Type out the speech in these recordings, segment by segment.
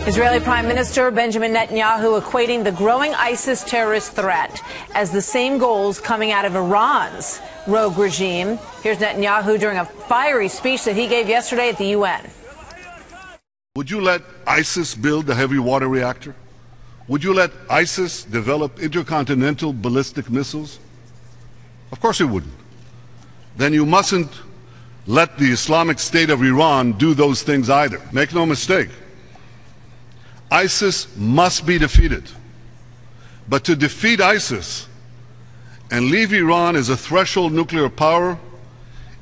Israeli Prime Minister Benjamin Netanyahu equating the growing ISIS terrorist threat as the same goals coming out of Iran's rogue regime. Here's Netanyahu during a fiery speech that he gave yesterday at the UN. Would you let ISIS build a heavy water reactor? Would you let ISIS develop intercontinental ballistic missiles? Of course you wouldn't. Then you mustn't let the Islamic State of Iran do those things either. Make no mistake. ISIS must be defeated. But to defeat ISIS and leave Iran as a threshold nuclear power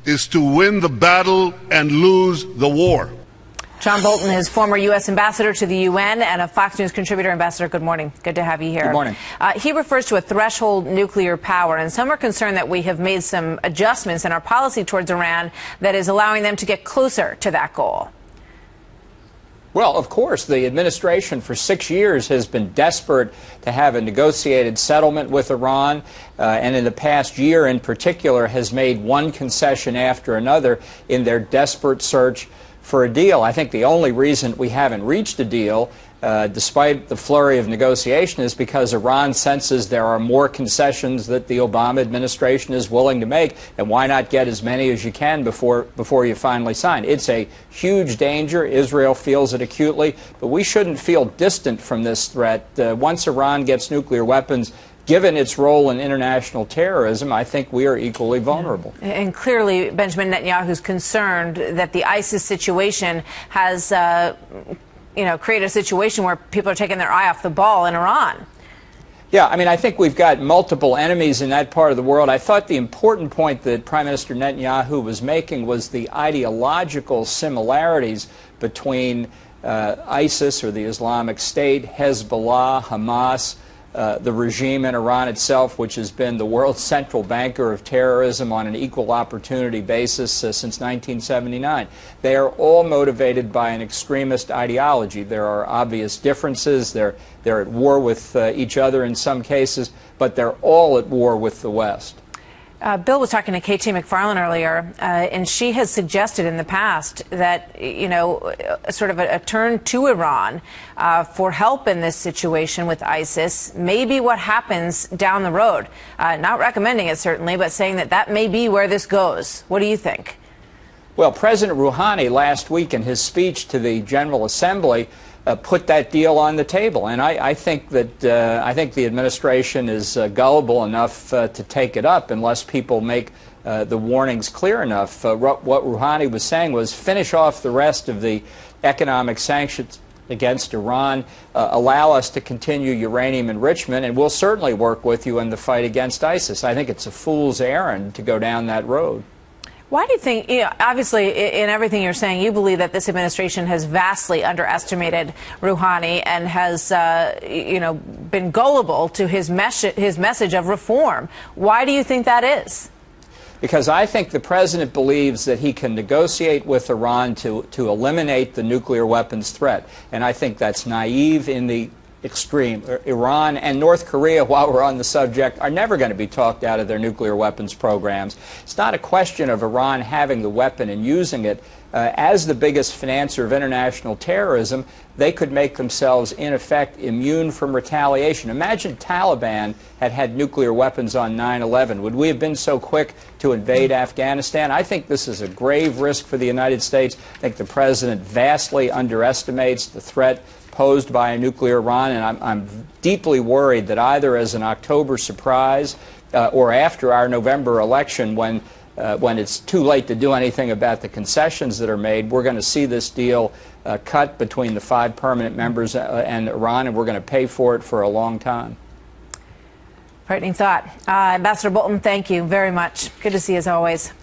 is to win the battle and lose the war. John Bolton is former U.S. ambassador to the UN and a Fox News contributor. Ambassador, good morning. Good to have you here. Good morning. He refers to a threshold nuclear power, and some are concerned that we have made some adjustments in our policy towards Iran that is allowing them to get closer to that goal. Well, of course, the administration for 6 years has been desperate to have a negotiated settlement with Iran, and in the past year in particular has made one concession after another in their desperate search for a deal. I think the only reason we haven't reached a deal, despite the flurry of negotiation, is because Iran senses there are more concessions that the Obama administration is willing to make, and why not get as many as you can before you finally sign? It's a huge danger. Israel feels it acutely, but we shouldn't feel distant from this threat. Once Iran gets nuclear weapons, given its role in international terrorism, I think we are equally vulnerable. And clearly, Benjamin Netanyahu is concerned that the ISIS situation has, created a situation where people are taking their eye off the ball in Iran. Yeah, I mean, I think we've got multiple enemies in that part of the world. I thought the important point that Prime Minister Netanyahu was making was the ideological similarities between ISIS, or the Islamic State, Hezbollah, Hamas, the regime in Iran itself, which has been the world's central banker of terrorism on an equal opportunity basis since 1979. They are all motivated by an extremist ideology. There are obvious differences. They're at war with each other in some cases, but they're all at war with the West. Bill was talking to K.T. McFarland earlier, and she has suggested in the past that, sort of a turn to Iran for help in this situation with ISIS may be what happens down the road. Not recommending it, certainly, but saying that that may be where this goes. What do you think? Well, President Rouhani last week in his speech to the General Assembly put that deal on the table, and I think that the administration is gullible enough to take it up unless people make the warnings clear enough. What Rouhani was saying was finish off the rest of the economic sanctions against Iran, allow us to continue uranium enrichment, and we'll certainly work with you in the fight against ISIS. I think it's a fool's errand to go down that road. Why do you think, obviously, in everything you're saying, you believe that this administration has vastly underestimated Rouhani and has, been gullible to his message of reform. Why do you think that is? Because I think the president believes that he can negotiate with Iran to eliminate the nuclear weapons threat. And I think that's naive in the extreme. Iran and North Korea, while we're on the subject, are never going to be talked out of their nuclear weapons programs. It's not a question of Iran having the weapon and using it. As the biggest financer of international terrorism, they could make themselves, in effect, immune from retaliation. Imagine Taliban had nuclear weapons on 9/11. Would we have been so quick to invade Afghanistan? I think this is a grave risk for the United States. I think the president vastly underestimates the threat posed by a nuclear Iran, and I'm deeply worried that either as an October surprise or after our November election, when it's too late to do anything about the concessions that are made, we're going to see this deal cut between the 5 permanent members and Iran, and we're going to pay for it for a long time. Frightening thought. Ambassador Bolton, thank you very much. Good to see you as always.